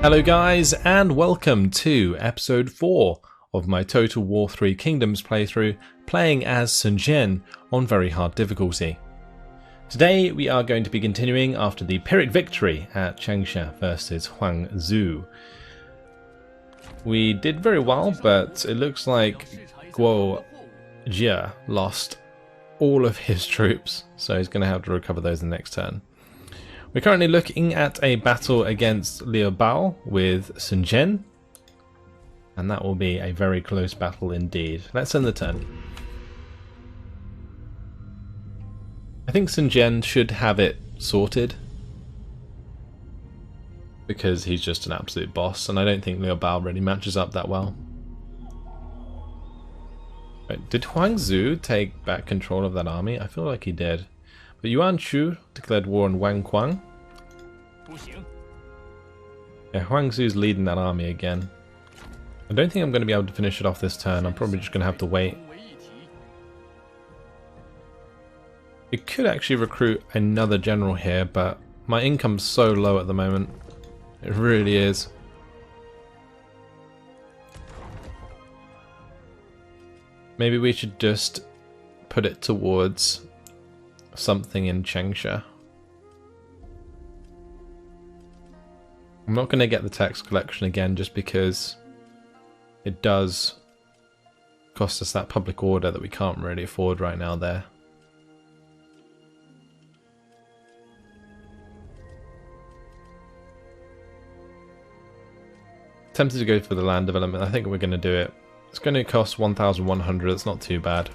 Hello guys, and welcome to episode 4 of my Total War 3 Kingdoms playthrough, playing as Sun Jian on very hard difficulty. Today we are going to be continuing after the Pyrrhic victory at Changsha versus Huang Zu. We did very well, but it looks like Guo Jia lost all of his troops, so he's going to have to recover those in the next turn. We're currently looking at a battle against Liu Bao with Sun Jian, and that will be a very close battle indeed. Let's end the turn. I think Sun Jian should have it sorted, because he's just an absolute boss, and I don't think Liu Bao really matches up that well. Right, did Huang Zu take back control of that army? I feel like he did. But Yuan Shu declared war on Wang Kuang. Yeah, Huang Zu's leading that army again. I don't think I'm going to be able to finish it off this turn. I'm probably just going to have to wait. It could actually recruit another general here, but my income's so low at the moment. It really is. Maybe we should just put it towards something in Changsha. I'm not going to get the tax collection again just because it does cost us that public order that we can't really afford right now there. Tempted to go for the land development. I think we're going to do it. It's going to cost 1,100. It's not too bad.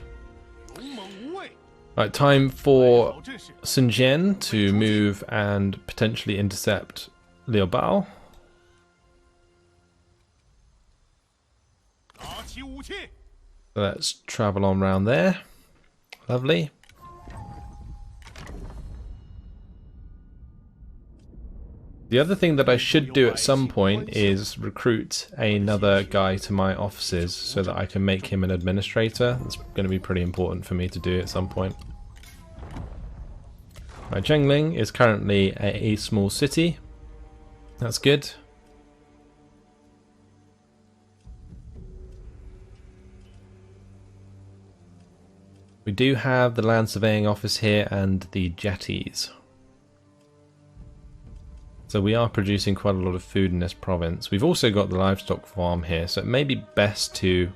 Right, time for Sun Jian to move and potentially intercept Liu Bao. Let's travel on round there. Lovely. The other thing that I should do at some point is recruit another guy to my offices so that I can make him an administrator. That's going to be pretty important for me to do at some point. Right, Zhengling is currently a small city. That's good. We do have the land surveying office here and the jetties. So we are producing quite a lot of food in this province. We've also got the livestock farm here, so it may be best to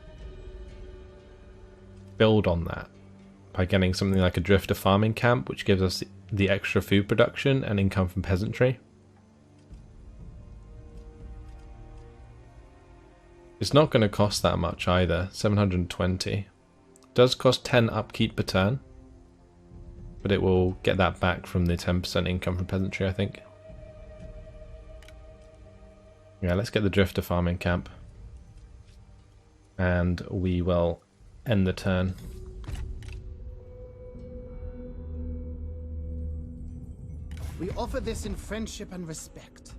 build on that by getting something like a drifter farming camp, which gives us the extra food production and income from peasantry. It's not going to cost that much either, 720. It does cost 10 upkeep per turn, but it will get that back from the 10% income from peasantry, I think. Yeah, let's get the drifter farming camp. And we will end the turn. We offer this in friendship and respect.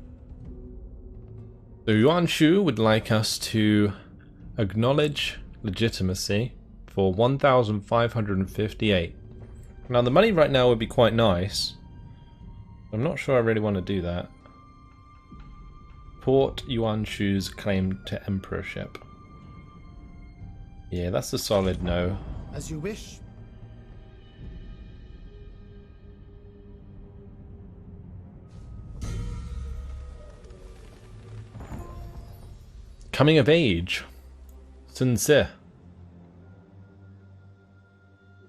So Yuan Shu would like us to acknowledge legitimacy for 1,558. Now the money right now would be quite nice. I'm not sure I really want to do that. Port Yuan Shu's claim to emperorship. Yeah, that's a solid no. As you wish. Coming of age. Sun Si.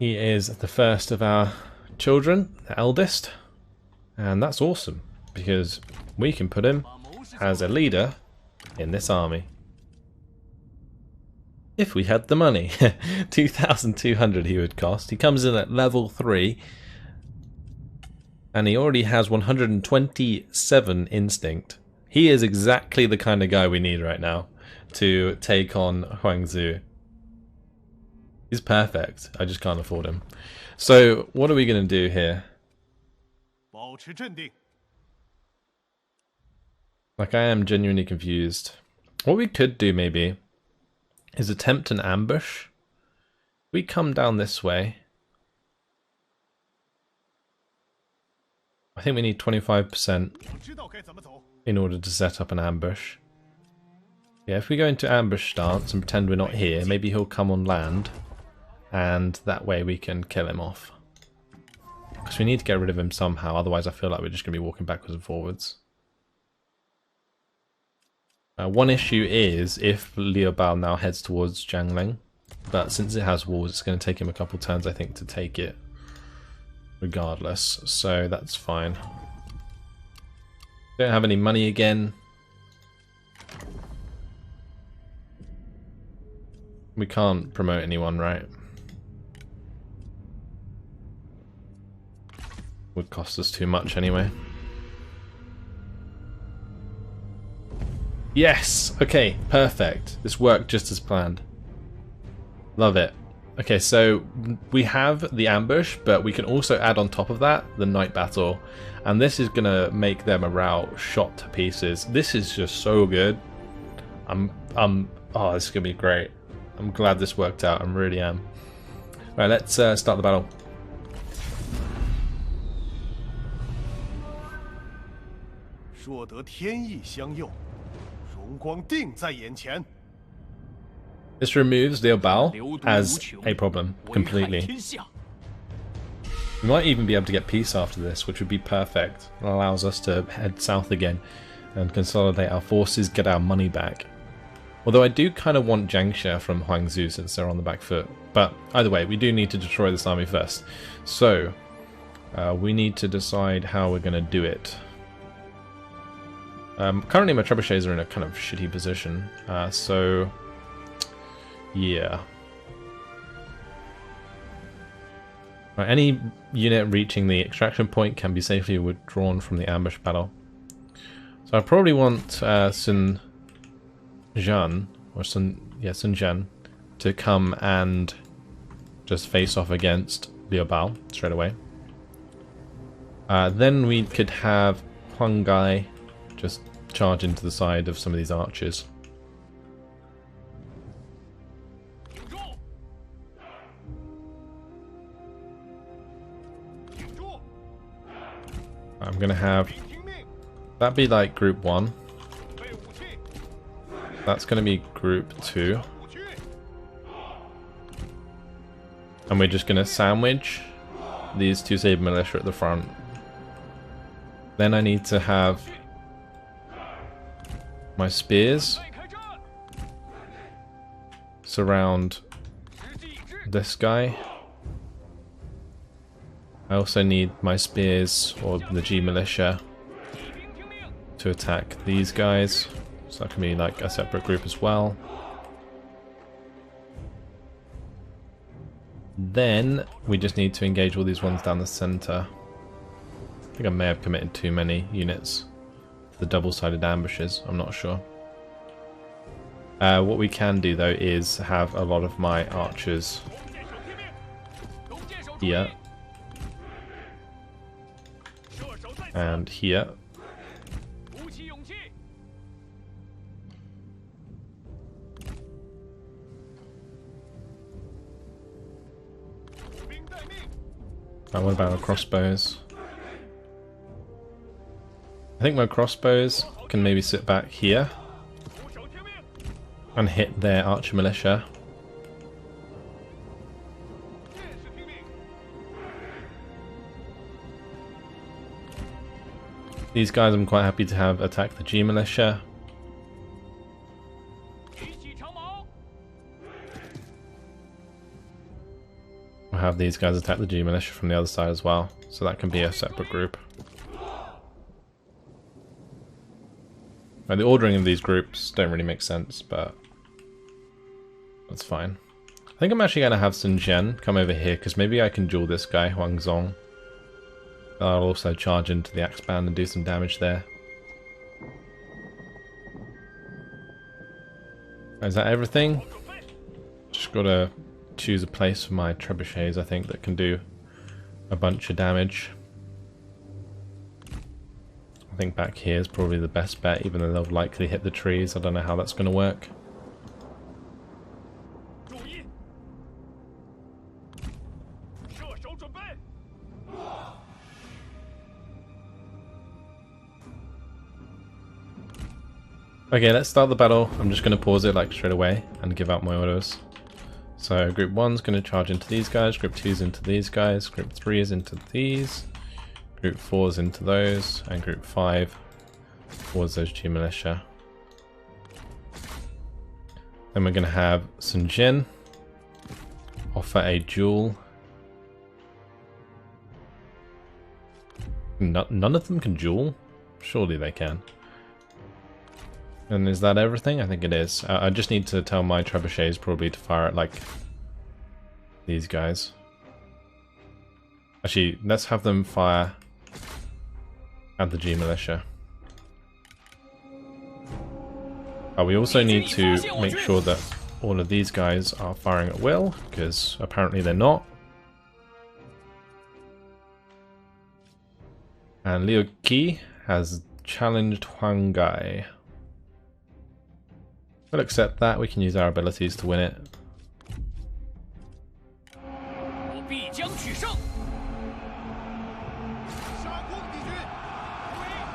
He is the first of our children, the eldest. And that's awesome, because we can put him as a leader in this army. If we had the money. 2,200 he would cost. He comes in at level 3. And he already has 127 instinct. He is exactly the kind of guy we need right now to take on Huang Zu. He's perfect. I just can't afford him. So what are we going to do here? Like, I am genuinely confused. What we could do maybe is attempt an ambush. We come down this way. I think we need 25% in order to set up an ambush. Yeah, if we go into ambush stance and pretend we're not here, maybe he'll come on land, and that way we can kill him off. Because we need to get rid of him somehow, otherwise I feel like we're just going to be walking backwards and forwards. One issue is if Liu Bao now heads towards Jiangling, but since it has walls, it's going to take him a couple turns, I think, to take it regardless, so that's fine. Don't have any money again. We can't promote anyone, right? Would cost us too much anyway. Yes! Okay, perfect. This worked just as planned. Love it. Okay, so we have the ambush, but we can also add on top of that the night battle. And this is going to make their morale shot to pieces. This is just so good. Oh, this is going to be great. I'm glad this worked out. I really am. Right, let's start the battle. This removes Liu Bao as a problem completely. We might even be able to get peace after this, which would be perfect. It allows us to head south again and consolidate our forces, get our money back. Although I do kind of want Jiangxiao from Huangzhou since they're on the back foot. But either way, we do need to destroy this army first. So, we need to decide how we're going to do it. Currently my trebuchets are in a kind of shitty position, so yeah. Right, any unit reaching the extraction point can be safely withdrawn from the ambush battle. So I probably want Sun Jian, or Sun Jian, to come and just face off against Liu Bao straight away. Then we could have Huang Gai just charge into the side of some of these archers. I'm gonna have that be like group 1. That's gonna be group 2. And we're just gonna sandwich these two saber militia at the front. Then I need to have my spears surround this guy. I also need my spears, or the G militia, to attack these guys. So that can be like a separate group as well. Then we just need to engage all these ones down the center. I think I may have committed too many units to the double-sided ambushes, I'm not sure. What we can do though is have a lot of my archers here and here. What about our crossbows? I think my crossbows can maybe sit back here and hit their archer militia. These guys I'm quite happy to have attack the G militia. We'll have these guys attack the G militia from the other side as well, so that can be a separate group. Right, the ordering of these groups don't really make sense, but that's fine. I think I'm actually going to have Sun Jian come over here, because maybe I can duel this guy, Huang Zong. I'll also charge into the axe band and do some damage there. Is that everything? Just gotta choose a place for my trebuchets, I think, that can do a bunch of damage. I think back here is probably the best bet, even though they'll likely hit the trees. I don't know how that's going to work. Okay, let's start the battle. I'm just going to pause it like straight away and give out my orders. So group 1's going to charge into these guys, group 2's into these guys, group 3 is into these, group 4's into those, and group 5 towards those G militia. Then we're going to have Sun Jian offer a duel. None of them can duel? Surely they can. And is that everything? I think it is. I just need to tell my trebuchets probably to fire at like these guys. Actually, let's have them fire at the G militia. We also need to make sure that all of these guys are firing at will, because apparently they're not. And Liu Qi has challenged Huang Gai. We'll accept that, we can use our abilities to win it.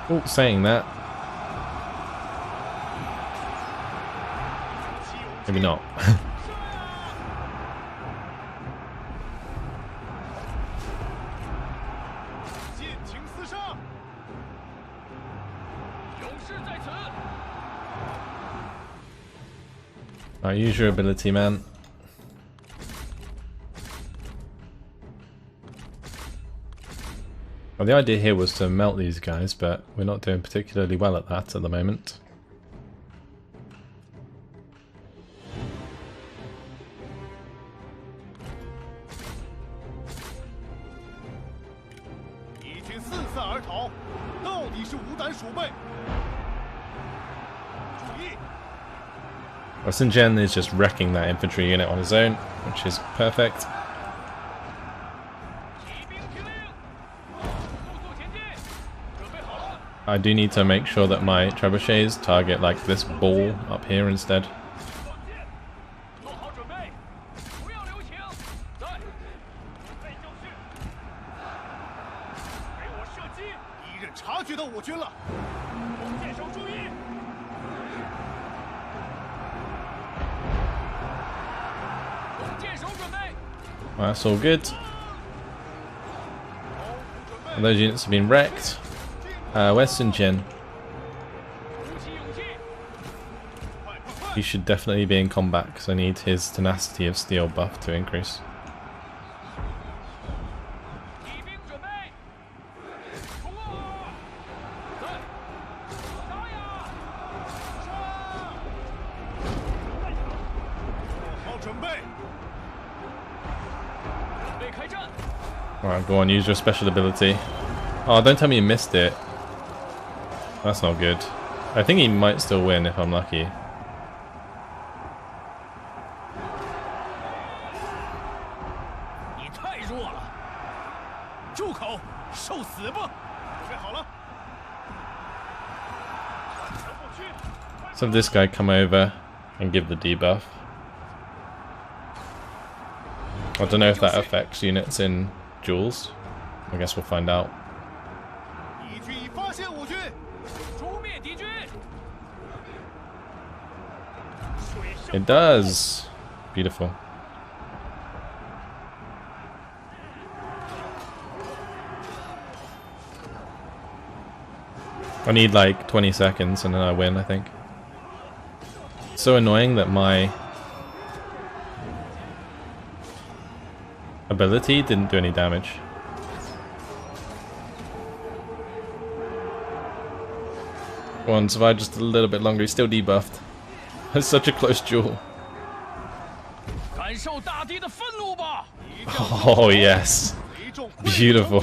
Oh, saying that. Maybe not. Alright, use your ability, man. Well, the idea here was to melt these guys, but we're not doing particularly well at that at the moment. Well, Sun Jian is just wrecking that infantry unit on his own, which is perfect. I do need to make sure that my trebuchets target like this ball up here instead. Well, that's all good. And those units have been wrecked. Where's Sun Jian? He should definitely be in combat because I need his tenacity of steel buff to increase. Alright, go on, use your special ability. Oh, don't tell me you missed it. That's not good. I think he might still win if I'm lucky. So this guy come over and give the debuff. I don't know if that affects units in duels. I guess we'll find out. It does! Beautiful. I need like 20 seconds and then I win, I think. It's so annoying that my ability didn't do any damage. Go on, survive just a little bit longer, he's still debuffed. It's such a close duel. Oh yes. Beautiful.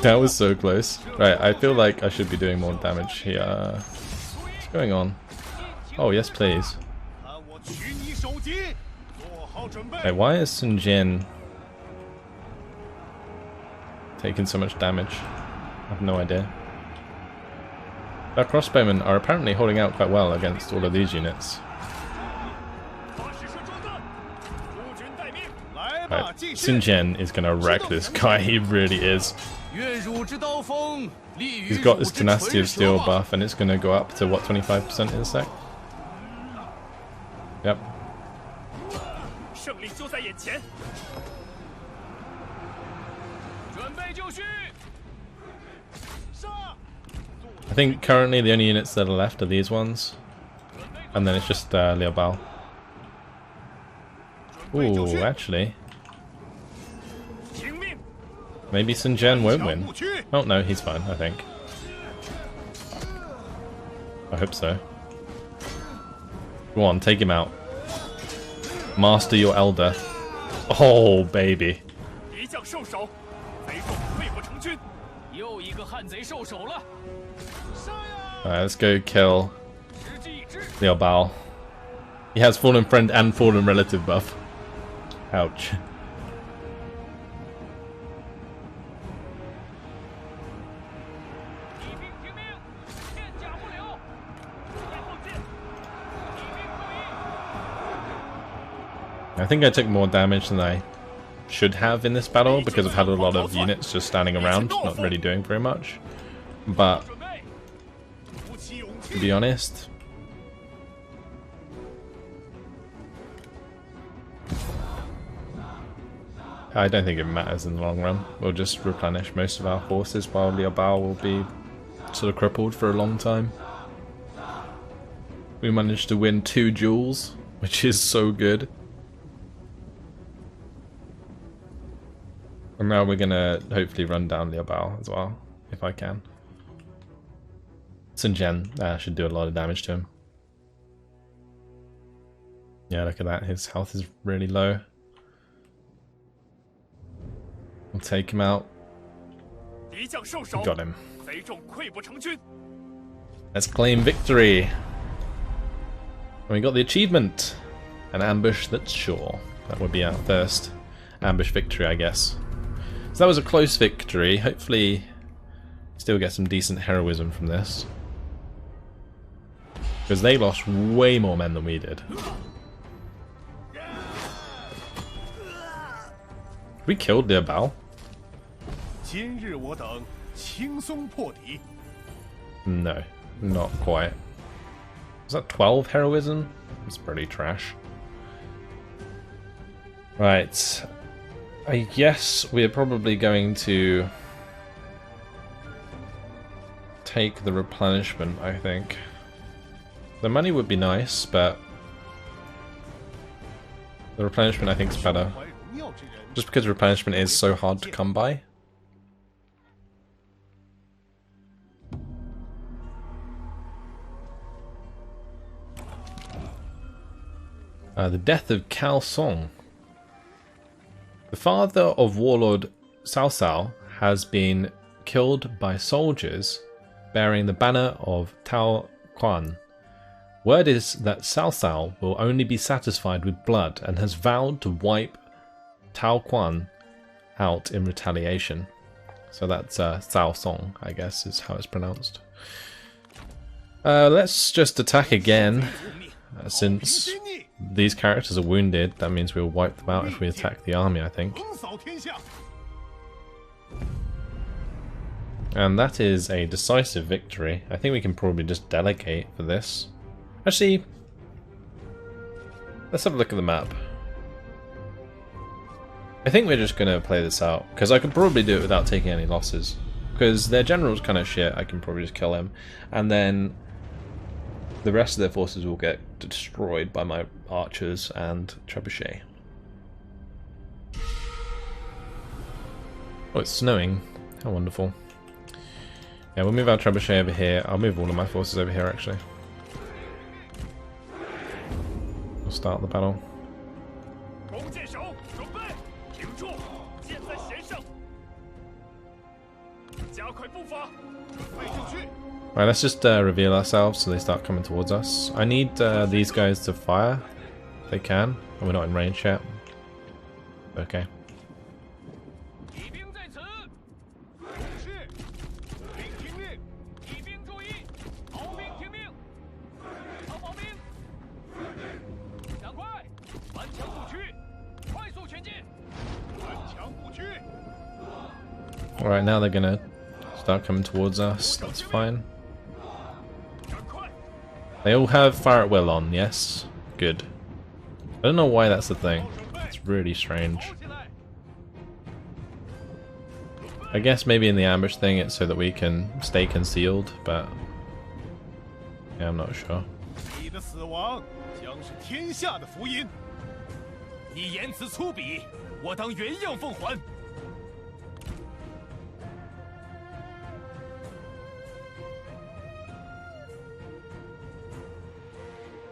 That was so close. Right, I feel like I should be doing more damage here. What's going on? Oh yes please. Wait, why is Sun Jian taking so much damage? I have no idea. Our crossbowmen are apparently holding out quite well against all of these units. Right. Sun Jian is gonna wreck this guy, he really is. He's got this Tenacity of Steel buff and it's gonna go up to what, 25% in a sec? Yep. I think currently the only units that are left are these ones. And then it's just Liu Bao. Ooh, actually. Maybe Sun Jian won't win. Oh no, he's fine, I think. I hope so. Go on, take him out. Master your elder. Oh, baby. Alright, let's go kill Liu Bao. He has Fallen Friend and Fallen Relative buff. Ouch. I think I took more damage than I should have in this battle because I've had a lot of units just standing around, not really doing very much. But to be honest, I don't think it matters in the long run. We'll just replenish most of our forces while Liu Bao will be sort of crippled for a long time. We managed to win 2 duels, which is so good. And now we're gonna hopefully run down Liu Bao as well, if I can. Sun Jian should do a lot of damage to him. Yeah, look at that, his health is really low. We'll take him out. Got him. Let's claim victory. And we got the achievement. An ambush that's sure. That would be our first ambush victory, I guess. So that was a close victory. Hopefully still get some decent heroism from this. Because they lost way more men than we did. We killed Liu Bao. No, not quite. Was that 12 heroism? That's pretty trash. Right. I guess we're probably going to take the replenishment, I think. The money would be nice, but the replenishment I think is better. Just because replenishment is so hard to come by. The death of Cao Song. The father of warlord Cao Cao has been killed by soldiers bearing the banner of Tao Quan. Word is that Cao Cao will only be satisfied with blood and has vowed to wipe Tao Quan out in retaliation. So that's Cao Song, I guess is how it's pronounced. Let's just attack again, since these characters are wounded. That means we'll wipe them out if we attack the army, I think. And that is a decisive victory. I think we can probably just delegate for this. Actually, let's have a look at the map. I think we're just going to play this out, because I could probably do it without taking any losses. Because their general's kind of shit, I can probably just kill him. And then the rest of their forces will get destroyed by my archers and trebuchet. Oh, it's snowing. How wonderful. Yeah, we'll move our trebuchet over here. I'll move all of my forces over here, actually. We'll start the battle. Right, let's just reveal ourselves so they start coming towards us. I need these guys to fire, if they can. And we're not in range yet. Okay. Alright, now they're gonna start coming towards us. That's fine. They all have fire at will on, yes? Good. I don't know why that's the thing. It's really strange. I guess maybe in the ambush thing it's so that we can stay concealed, but yeah, I'm not sure.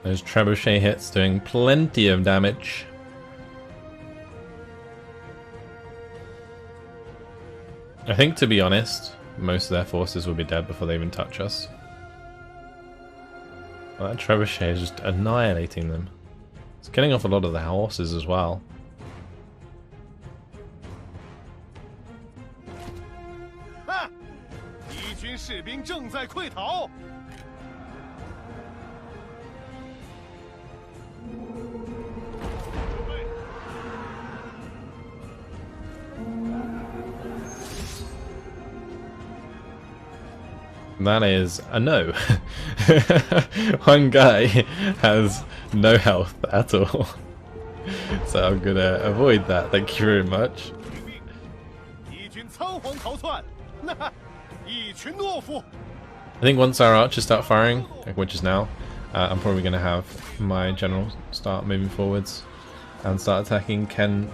Those trebuchet hits doing plenty of damage. I think, to be honest, most of their forces will be dead before they even touch us. Well, that trebuchet is just annihilating them. It's killing off a lot of the horses as well. That is a no. One guy has no health at all. So I'm gonna avoid that, thank you very much. I think once our archers start firing, which is now, I'm probably gonna have my general start moving forwards and start attacking Ken.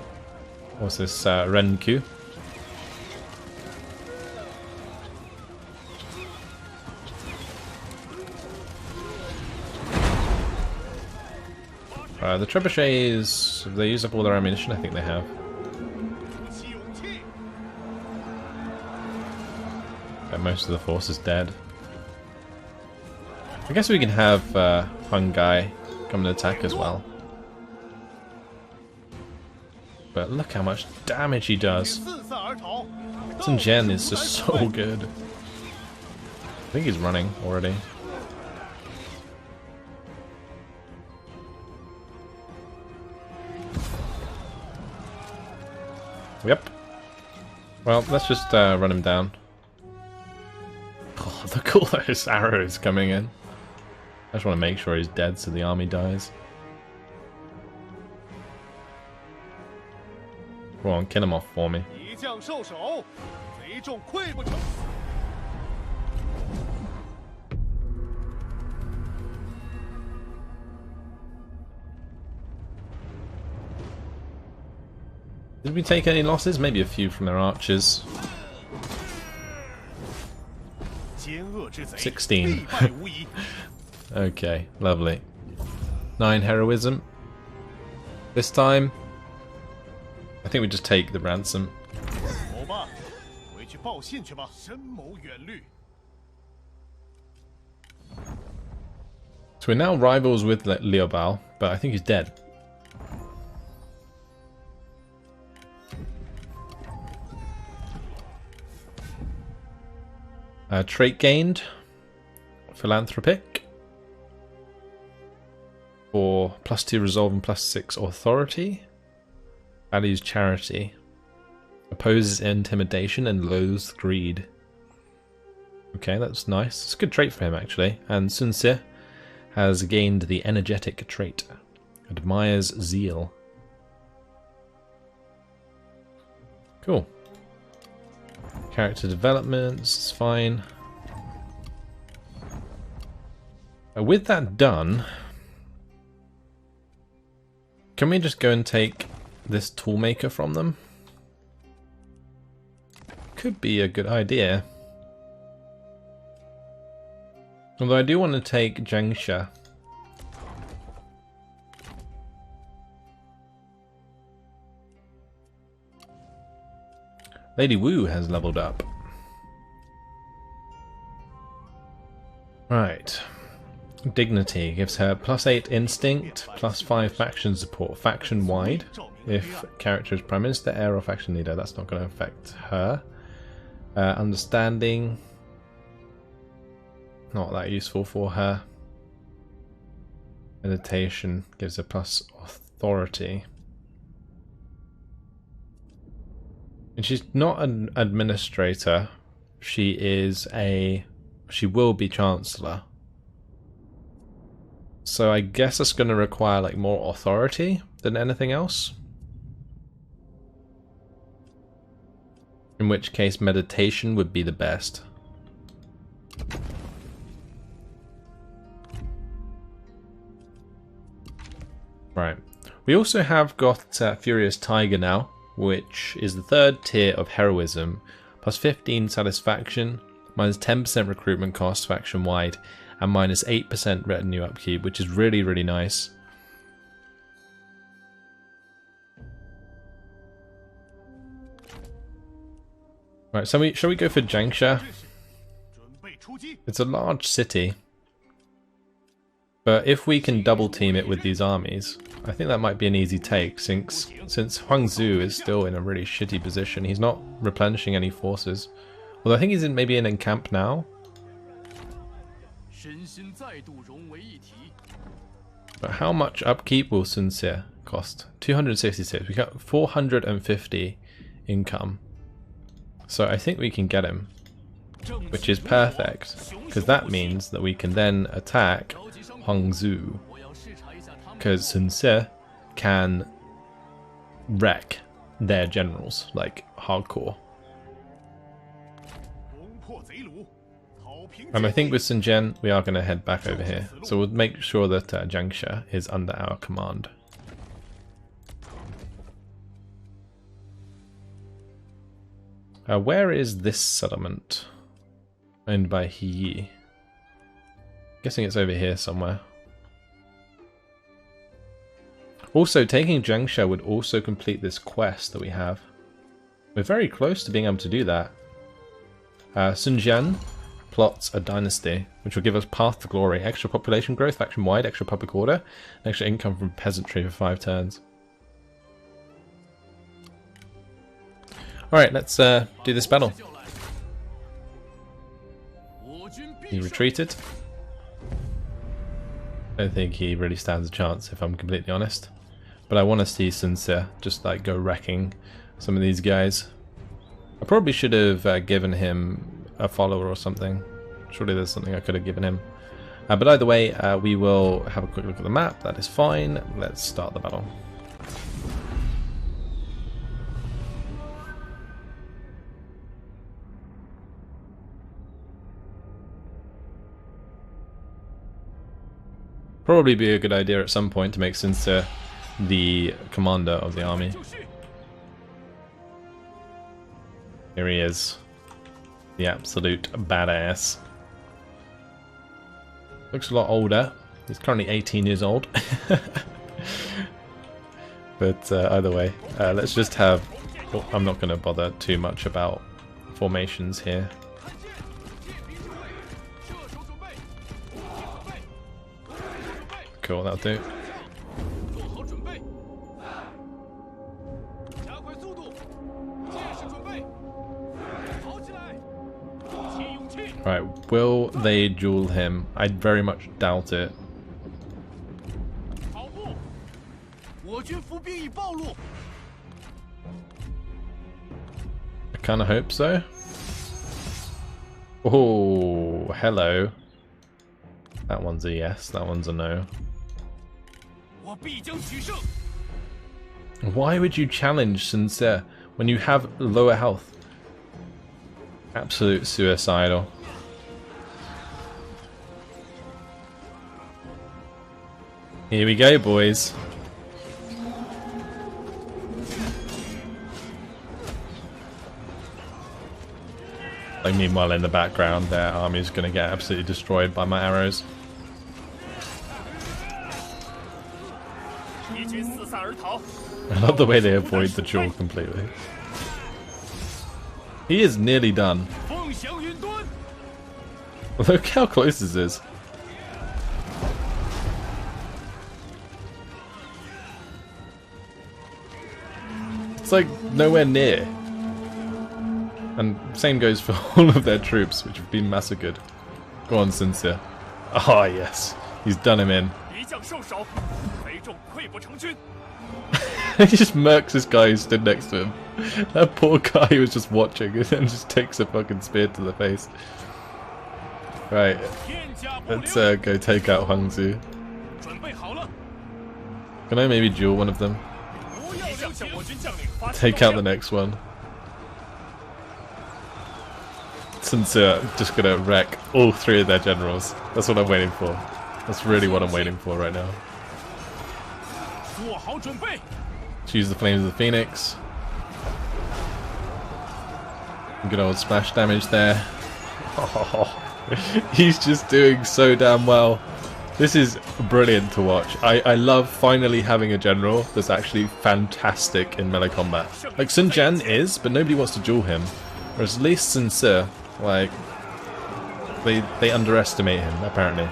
What's this? Renku. The trebuchets, have they used up all their ammunition? I think they have. But most of the force is dead. I guess we can have Hun Guy come and attack as well. But look how much damage he does. Sun Jian is just so good. I think he's running already. Yep. Well, let's just run him down. Oh, look at all those arrows coming in. I just want to make sure he's dead so the army dies. Come on, kill him off for me. Did we take any losses? Maybe a few from their archers. 16. Okay, lovely. 9 heroism. This time, I think we just take the ransom. So we're now rivals with Liu Bao, but I think he's dead. Trait gained, philanthropic, for +2 resolve and +6 authority, values charity, opposes intimidation and loathes greed. Okay, that's nice. It's a good trait for him actually. And Sun Jian has gained the energetic trait, admires zeal. Cool. Character developments, it's fine. With that done, can we just go and take this toolmaker from them? Could be a good idea. Although I do want to take Jiangxiao. Lady Wu has leveled up. Right. Dignity gives her +8 instinct, +5 faction support, faction wide. If character is Prime Minister, heir or faction leader, that's not going to affect her. Understanding, not that useful for her. Meditation gives her +authority. And she's not an administrator. She will be chancellor. So I guess it's going to require like more authority than anything else. In which case meditation would be the best. Right. We also have got Furious Tiger now, which is the 3rd tier of heroism, plus 15 satisfaction, minus 10% recruitment cost faction wide, and minus 8% retinue upkeep, which is really, really nice. Right, so shall we go for Jiangxiao? It's a large city, but if we can double team it with these armies, I think that might be an easy take, since Huangzhou is still in a really shitty position. He's not replenishing any forces. Although I think he's in camp now. But how much upkeep will Sun Jian cost? 266. We got 450 income. So I think we can get him, which is perfect, because that means that we can then attack Huangzhou. Because Sun Jian can wreck their generals, like hardcore. And I think with Sun Jian, we are going to head back over here. So we'll make sure that Changsha is under our command. Where is this settlement? Owned by He. Guessing it's over here somewhere. Also, taking Jiangxiao would also complete this quest that we have. We're very close to being able to do that. Sun Jian plots a dynasty, which will give us path to glory, extra population growth, faction wide, extra public order, and extra income from peasantry for 5 turns. Alright, let's do this battle. He retreated. I don't think he really stands a chance, if I'm completely honest. But I want to see Sun Jian just like go wrecking some of these guys. I probably should have given him a follower or something. Surely there's something I could have given him. But either way, we will have a quick look at the map. That is fine. Let's start the battle. Probably be a good idea at some point to make Sun Jian the commander of the army. Here he is. The absolute badass. Looks a lot older. He's currently 18 years old. But either way, let's just have... Well, I'm not going to bother too much about formations here. Cool, that'll do. Right, will they duel him? I very much doubt it. I kind of hope so. Oh, hello. That one's a yes, that one's a no. Why would you challenge Sun Jian when you have lower health? Absolute suicidal. Here we go, boys. Like, meanwhile, in the background, their army's gonna get absolutely destroyed by my arrows. I love the way they avoid the duel completely. He is nearly done. Look how close this is. It's like nowhere near. And same goes for all of their troops, which have been massacred. Go on, Sun Jian. Ah, yes. He's done him in. He just murks this guy who stood next to him. That poor guy was just watching and then just takes a fucking spear to the face. Right, let's go take out Hangzhou. Can I maybe duel one of them? Take out the next one. Sun Jian just gonna wreck all 3 of their generals. That's what I'm waiting for. That's really what I'm waiting for right now. Choose the Flames of the Phoenix. Good old splash damage there. Oh, he's just doing so damn well. This is brilliant to watch. I love finally having a general that's actually fantastic in melee combat. Like Sun Jian is, but nobody wants to duel him. Whereas at least Sun Jian, like, they underestimate him apparently.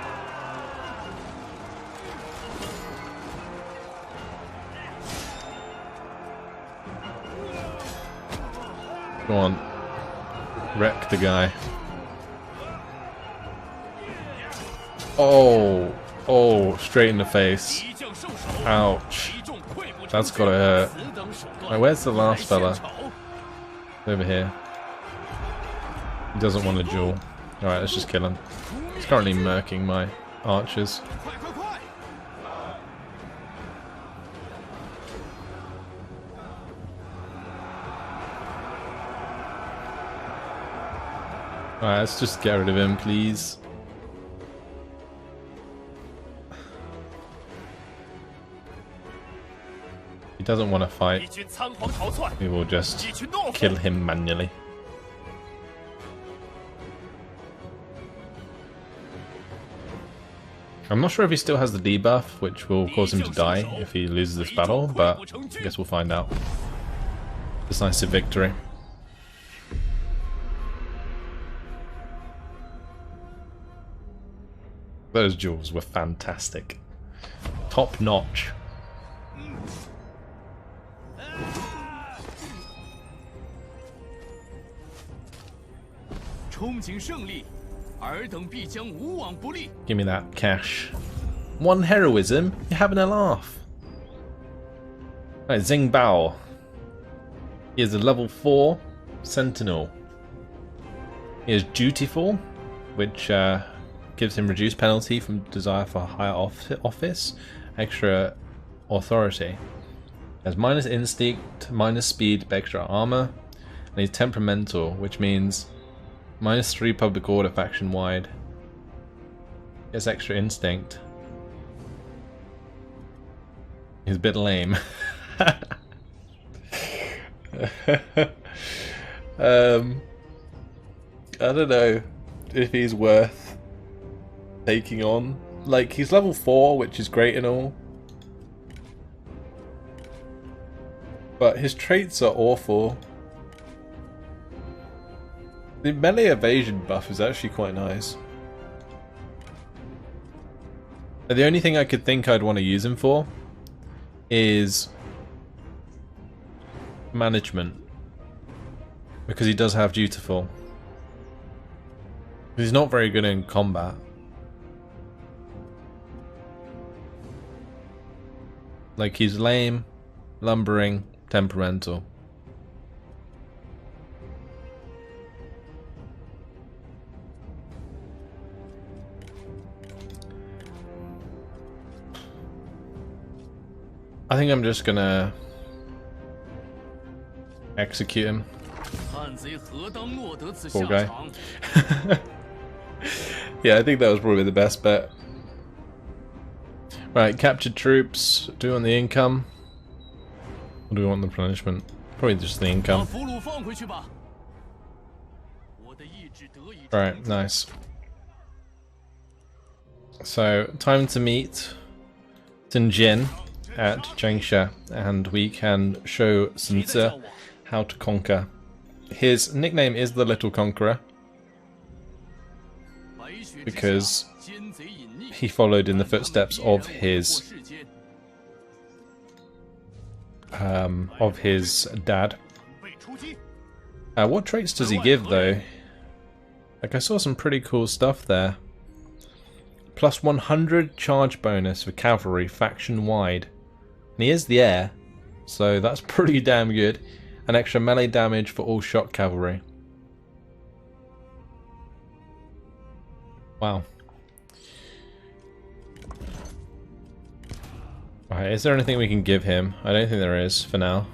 Go on, wreck the guy. Oh, oh, straight in the face. Ouch. That's gotta hurt. Right, where's the last fella? Over here. He doesn't want to duel. Alright, let's just kill him. He's currently murking my archers. Alright, let's just get rid of him, please. He doesn't want to fight. We will just kill him manually. I'm not sure if he still has the debuff, which will cause him to die if he loses this battle, but I guess we'll find out. Decisive victory. Those duels were fantastic. Top notch. Give me that cash. 1 heroism? You're having a laugh. Right, Xing Bao. He is a level 4 sentinel. He is dutiful, which gives him reduced penalty from desire for higher office, extra authority. He has minus instinct, minus speed, but extra armor, and he's temperamental, which means minus 3 public order faction wide. He has extra instinct. He's a bit lame. I don't know if he's worth taking on. Like, he's level 4, which is great and all, but his traits are awful. The melee evasion buff is actually quite nice. And the only thing I could think I'd want to use him for is management, because he does have dutiful. He's not very good in combat. Like, he's lame, lumbering, temperamental. I think I'm just gonna execute him. Poor guy. Yeah, I think that was probably the best bet. Right, captured troops. Do we want the income? Or do we want the punishment? Probably just the income. Right, nice. So, time to meet Sun Jian at Changsha, and we can show Sun Jian how to conquer. His nickname is the Little Conqueror because he followed in the footsteps of his dad. What traits does he give though? Like, I saw some pretty cool stuff there. Plus 100 charge bonus for cavalry faction wide. he is the heir, so that's pretty damn good. An extra melee damage for all shock cavalry. Wow. Alright, is there anything we can give him? I don't think there is for now.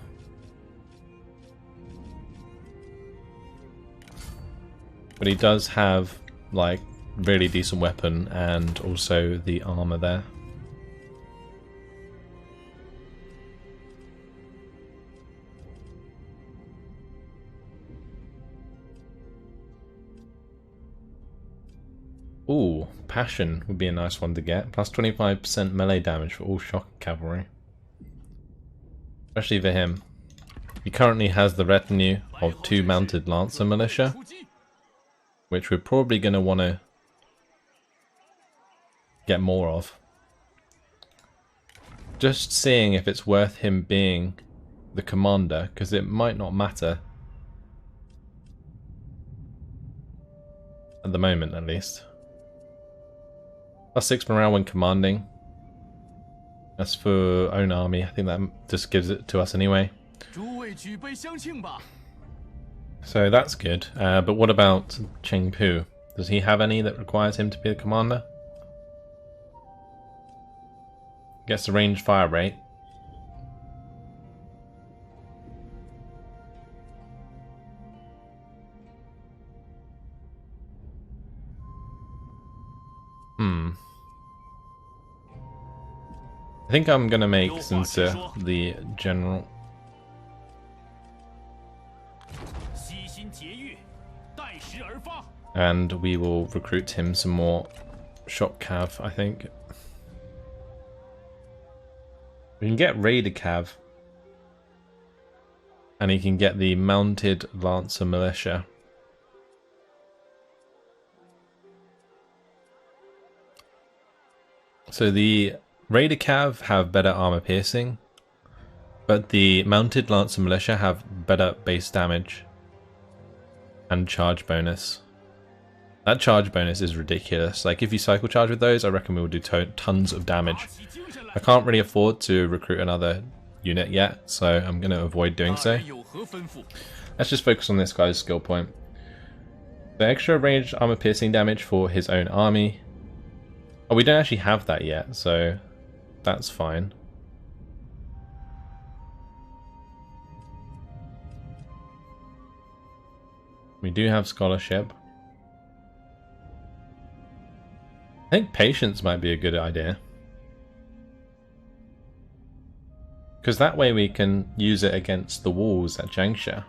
But he does have, like, really decent weapon and also the armor there. Ooh, Passion would be a nice one to get. Plus 25% melee damage for all shock cavalry. Especially for him. He currently has the retinue of 2 mounted lancer militia, which we're probably going to want to get more of. Just seeing if it's worth him being the commander, because it might not matter. At the moment, at least. +6 morale when commanding. That's for own army. I think that just gives it to us anyway. So that's good. But what about Cheng Pu? Does he have any that requires him to be the commander? Gets the range fire rate. I think I'm gonna make Sincere the general. And we will recruit him some more shock cav, I think. We can get Raider cav. And he can get the mounted lancer militia. So the Raider cav have better armor piercing, but the mounted lancer militia have better base damage and charge bonus. That charge bonus is ridiculous. Like, if you cycle charge with those, I reckon we will do tons of damage. I can't really afford to recruit another unit yet, so I'm going to avoid doing so. Let's just focus on this guy's skill point. The extra ranged armor piercing damage for his own army. Oh, we don't actually have that yet, so that's fine. We do have scholarship. I think patience might be a good idea. Because that way we can use it against the walls at Jiangxiao.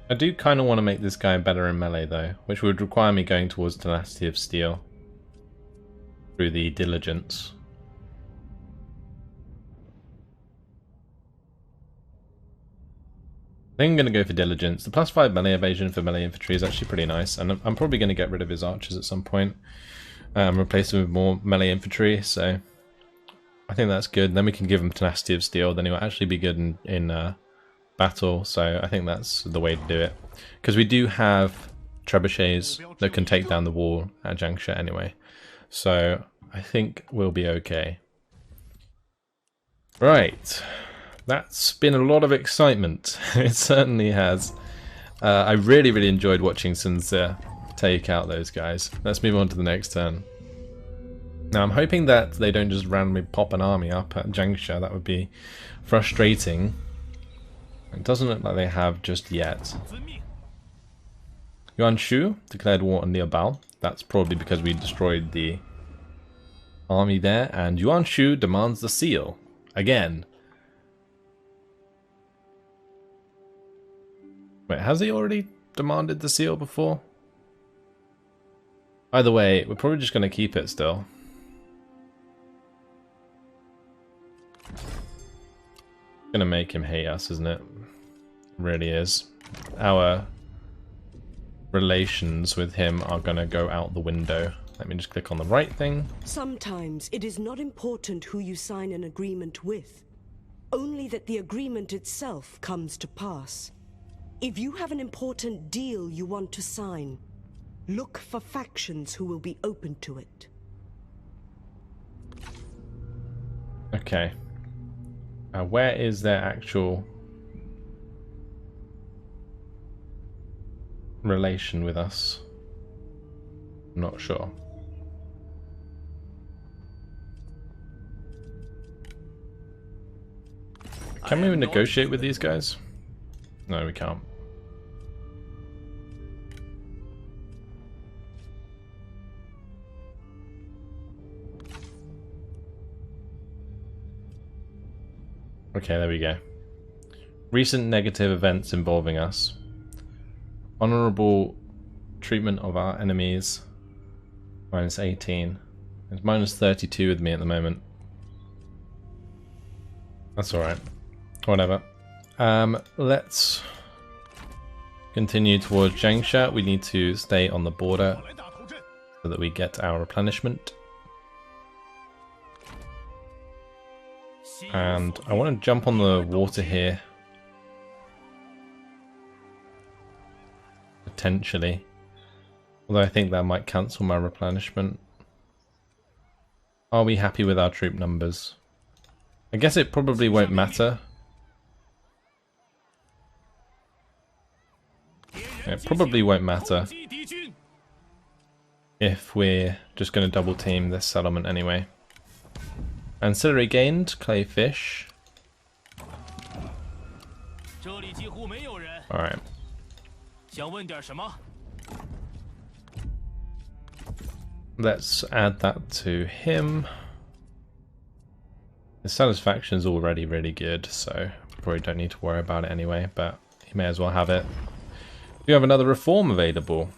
I do kind of want to make this guy better in melee though, which would require me going towards Tenacity of Steel through the Diligence. I think I'm going to go for Diligence. The +5 melee evasion for melee infantry is actually pretty nice, and I'm probably going to get rid of his archers at some point. Replace them with more melee infantry, so I think that's good. Then we can give him Tenacity of Steel, then he'll actually be good in battle, so I think that's the way to do it. Because we do have trebuchets that can take down the wall at Changsha anyway, so I think we'll be okay. Right, that's been a lot of excitement. It certainly has. I really enjoyed watching Sincere take out those guys. Let's move on to the next turn. Now I'm hoping that they don't just randomly pop an army up at Jiangxiao. That would be frustrating. It doesn't look like they have just yet. Yuan Shu declared war on Liu. That's probably because we destroyed the army there. And Yuan Shu demands the seal. Again. Wait, has he already demanded the seal before? Either way, we're probably just going to keep it still. Gonna make him hate us, isn't it? Really is. Our relations with him are gonna go out the window. Let me just click on the right thing. Sometimes it is not important who you sign an agreement with, only that the agreement itself comes to pass. If you have an important deal you want to sign, Look for factions who will be open to it. Okay. Where is their actual relation with us? I'm not sure. Can we negotiate with these guys? No, we can't. Okay, there we go. Recent negative events involving us. Honorable treatment of our enemies. Minus 18. It's minus 32 with me at the moment. That's alright. Whatever. Let's continue towards Changsha. We need to stay on the border so that we get our replenishment. And I want to jump on the water here. Potentially. Although I think that might cancel my replenishment. Are we happy with our troop numbers? I guess it probably won't matter. It probably won't matter if we're just going to double team this settlement anyway. Ancillary gained, clay fish. Alright. Let's add that to him. His satisfaction is already really good, so probably don't need to worry about it anyway, but he may as well have it. We have another reform available.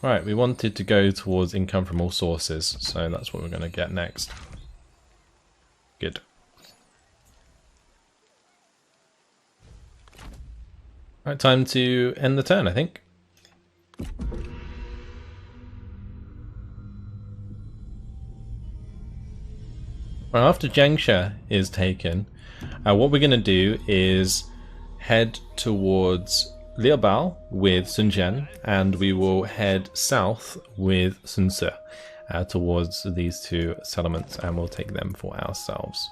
Right, we wanted to go towards income from all sources, so that's what we're going to get next. Good. Right, time to end the turn, I think. Well, after Jiangxiao is taken, what we're going to do is head towards Liaobao with Sun Jian, and we will head south with Sun Jian towards these two settlements, and we'll take them for ourselves.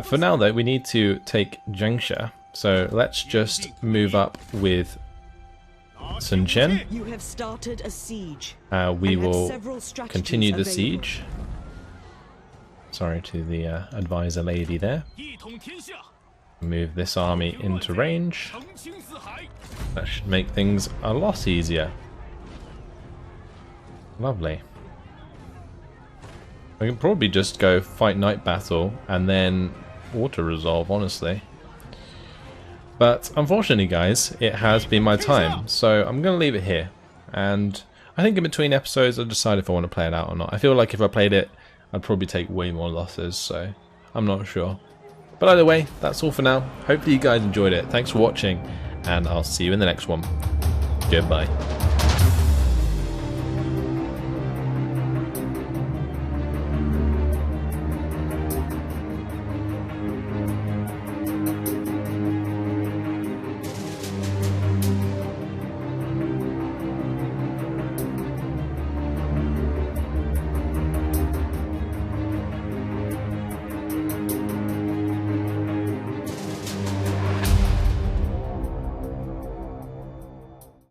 For now, though, we need to take Changsha, so let's just move up with Sun Jian. You have started a siege. We will continue the siege. Sorry to the advisor lady there. Move this army into range. That should make things a lot easier. Lovely. We can probably just go fight night battle and then auto resolve, honestly. But unfortunately, guys, it has been my time, so I'm going to leave it here. And I think in between episodes I'll decide if I want to play it out or not. I feel like if I played it, I'd probably take way more losses, so I'm not sure. But either way, that's all for now. Hopefully you guys enjoyed it. Thanks for watching, and I'll see you in the next one. Goodbye.